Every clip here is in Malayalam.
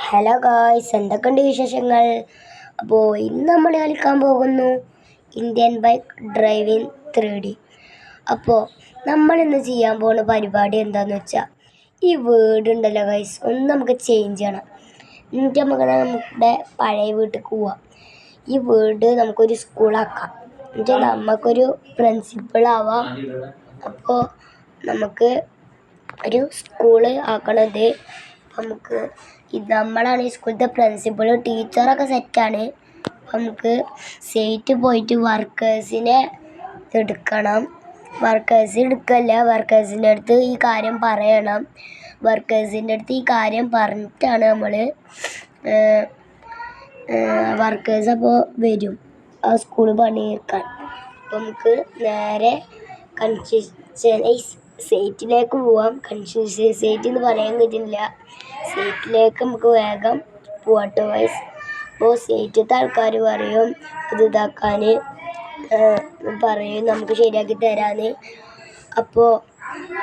ഹലോ ഗായ്സ്, എന്തൊക്കെയുണ്ട് വിശേഷങ്ങൾ? അപ്പോൾ ഇന്ന് നമ്മൾ കളിക്കാൻ പോകുന്നു ഇന്ത്യൻ ബൈക്ക് ഡ്രൈവിംഗ് 3D. അപ്പോൾ നമ്മളിന്ന് ചെയ്യാൻ പോകുന്ന പരിപാടി എന്താണെന്ന് വെച്ചാൽ, ഈ വീട് ഉണ്ടല്ലോ ഗായ്സ്, ഒന്ന് നമുക്ക് ചേഞ്ച് ചെയ്യണം. എന്നിട്ട് നമ്മുടെ പഴയ വീട്ടിലേക്ക് പോവാം. ഈ വീട് നമുക്കൊരു സ്കൂളാക്കാം. എന്നിട്ട് നമുക്കൊരു പ്രിൻസിപ്പളാവാം. അപ്പോൾ നമുക്ക് ഒരു സ്കൂള് ആക്കണത് നമുക്ക് നമ്മളാണ് ഈ സ്കൂളിലത്തെ പ്രിൻസിപ്പൾ. ടീച്ചറൊക്കെ സെറ്റാണ്. നമുക്ക് സ്റ്റേറ്റ് പോയിട്ട് വർക്കേഴ്സിനെ എടുക്കണം. വർക്കേഴ്സിൻ്റെ അടുത്ത് ഈ കാര്യം പറയണം. വർക്കേഴ്സിൻ്റെ അടുത്ത് ഈ കാര്യം പറഞ്ഞിട്ടാണ് നമ്മൾ വർക്കേഴ്സ് അപ്പോൾ വരും ആ സ്കൂൾ പണിയെടുക്കാൻ. അപ്പോൾ നമുക്ക് നേരെ സ്റ്റേറ്റിലേക്ക് പോവാം. സ്റ്റേറ്റ് എന്ന് പറയാൻ പറ്റില്ല. സ്റ്റേറ്റിലേക്ക് നമുക്ക് വേഗം പോവാട്ടോ വൈസ്. അപ്പോൾ സ്റ്റേറ്റിലത്തെ ആൾക്കാർ പറയും ഇത് ഇതാക്കാൻ പറയും, നമുക്ക് ശരിയാക്കി തരാൻ. അപ്പോൾ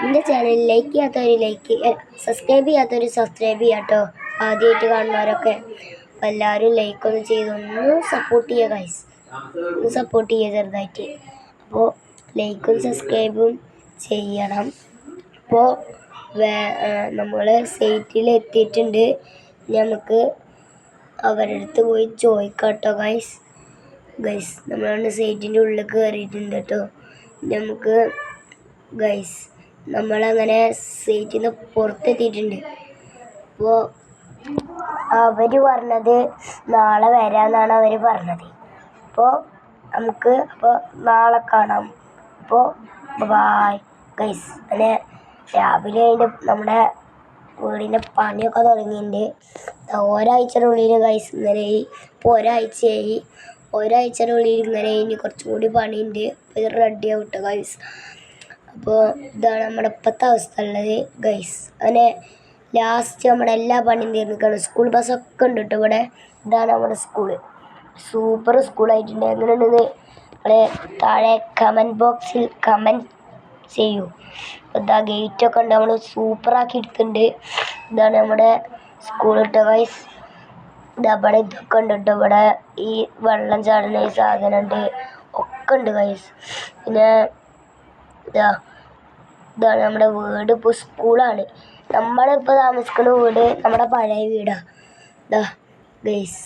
എൻ്റെ ചാനൽ ലൈക്ക് ചെയ്യാത്തവർ സബ്സ്ക്രൈബ് ചെയ്യാത്തവർ സബ്സ്ക്രൈബ് ചെയ്യാട്ടോ. ആദ്യമായിട്ട് കാണുന്നവരൊക്കെ എല്ലാവരും ലൈക്കൊന്ന് ചെയ്തൊന്ന് സപ്പോർട്ട് ചെയ്യുക ഗൈസ്. ഒന്ന് സപ്പോർട്ട് ചെയ്യുക ചെറുതായിട്ട്. അപ്പോൾ ലൈക്കും സബ്സ്ക്രൈബും ചെയ്യണം. അപ്പോൾ നമ്മൾ സൈറ്റിൽ എത്തിയിട്ടുണ്ട്. നമുക്ക് അവരുടെ അടുത്ത് പോയി ചോദിക്കാം കേട്ടോ ഗൈസ്. നമ്മളാണ് സൈറ്റിൻ്റെ ഉള്ളിൽ കയറിയിട്ടുണ്ട് കേട്ടോ. നമുക്ക് ഗൈസ് നമ്മളങ്ങനെ സൈറ്റിൽ നിന്ന് പുറത്തെത്തിയിട്ടുണ്ട്. അപ്പോൾ അവർ പറഞ്ഞത് നാളെ വരാമെന്നാണ് അവർ പറഞ്ഞത്. അപ്പോൾ നമുക്ക് നാളെ കാണാം. അപ്പോൾ ബായ് ഗൈസ്. അങ്ങനെ രാവിലെ നമ്മുടെ വീടിൻ്റെ പണിയൊക്കെ തുടങ്ങിയിട്ടുണ്ട്. ഒരാഴ്ചയുടെ ഉള്ളിൽ ഗൈസ് ഇങ്ങനെ ഇപ്പോൾ ഒരാഴ്ചയുടെ ഉള്ളിൽ ഇങ്ങനെ ഇനി കുറച്ചും കൂടി പണിയുണ്ട്. ഇത് റെഡി ആവട്ടെ ഗൈസ്. അപ്പോൾ ഇതാണ് നമ്മുടെ ഇപ്പോഴത്തെ അവസ്ഥ ഉള്ളത് ഗൈസ്. അങ്ങനെ ലാസ്റ്റ് നമ്മുടെ എല്ലാ പണിയും തീർന്നിരിക്കുകയാണ്. സ്കൂൾ ബസ്സൊക്കെ ഉണ്ട് കേട്ടോ ഇവിടെ. ഇതാണ് നമ്മുടെ സ്കൂള്. സൂപ്പർ സ്കൂളായിട്ടുണ്ട്. എങ്ങനെയുണ്ടെന്ന് നമ്മളെ താഴെ കമൻറ്റ് ബോക്സിൽ കമൻറ്റ് ചെയ്യൂ. ഇതാ ഗേറ്റൊക്കെ ഉണ്ട്, നമ്മൾ സൂപ്പറാക്കി എടുത്തിട്ടുണ്ട്. ഇതാണ് നമ്മുടെ സ്കൂൾ കേട്ടോ ഗൈസ്. ഇവിടെ ഇതൊക്കെ ഉണ്ട് കേട്ടോ. ഇവിടെ ഈ വെള്ളം ചാടുന്ന ഈ സാധനം ഉണ്ട്, ഒക്കെ ഉണ്ട് ഗൈസ്. പിന്നെ ഇതാണ് നമ്മുടെ വീട്. ഇപ്പോൾ സ്കൂളാണ്. നമ്മളിപ്പോൾ താമസിക്കുന്ന വീട് നമ്മുടെ പഴയ വീടാണ്. ഗൈസ്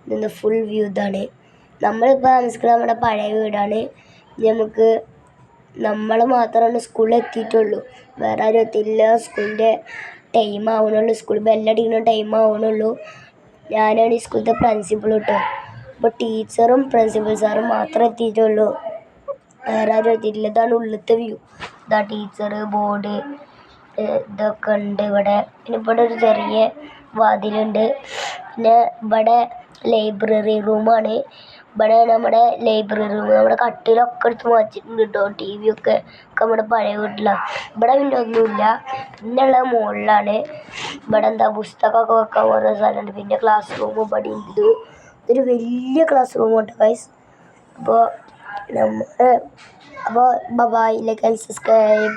ഇതിൻ്റെ ഫുൾ വ്യൂ ഇതാണ്. നമ്മളിപ്പോൾ താമസിക്കുന്നത് നമ്മുടെ പഴയ വീടാണ്. നമ്മൾ മാത്രമാണ് സ്കൂളിൽ എത്തിയിട്ടുള്ളൂ, വേറെ ആരും എത്തിയില്ല. സ്കൂളിൻ്റെ ടൈം ആവണുള്ളൂ, സ്കൂൾ ബെല്ലടിക്കുന്ന ടൈം ആവണുള്ളൂ. ഞാനാണ് ഈ സ്കൂളിലത്തെ പ്രിൻസിപ്പൾ കേട്ടോ. അപ്പോൾ ടീച്ചറും പ്രിൻസിപ്പൽ സാറും മാത്രമേ എത്തിയിട്ടുള്ളൂ, വേറെ ആരും എത്തിയിട്ടില്ല. ഇതാണ് ഉള്ളിലത്തെ വ്യൂ. ഇതാ ടീച്ചർ ബോർഡ് ഇതൊക്കെ ഉണ്ട് ഇവിടെ. പിന്നെ ഇവിടെ ഒരു ചെറിയ വാതിലുണ്ട്. പിന്നെ ഇവിടെ ലൈബ്രറി റൂമാണ്. ഇവിടെ നമ്മുടെ ലൈബ്രറി റൂം. നമ്മുടെ കട്ടിലൊക്കെ എടുത്ത് മാറ്റിയിട്ടുണ്ട് കേട്ടോ. TV ഒക്കെ നമ്മുടെ പഴയ വീട്ടിലാണ്. ഇവിടെ പിന്നെ ഒന്നുമില്ല. പിന്നെയുള്ളത് മുകളിലാണ്. ഇവിടെ പുസ്തകമൊക്കെ വെക്കാൻ ഓരോ സ്ഥലമുണ്ട്. പിന്നെ ക്ലാസ് റൂം ഇവിടെ ഉണ്ട്. ഇതൊരു വലിയ ക്ലാസ് റൂം ഉണ്ട് ഗൈസ്. അപ്പോൾ ബൈ, ലൈക്ക് ആൻഡ് സബ്സ്ക്രൈബ്.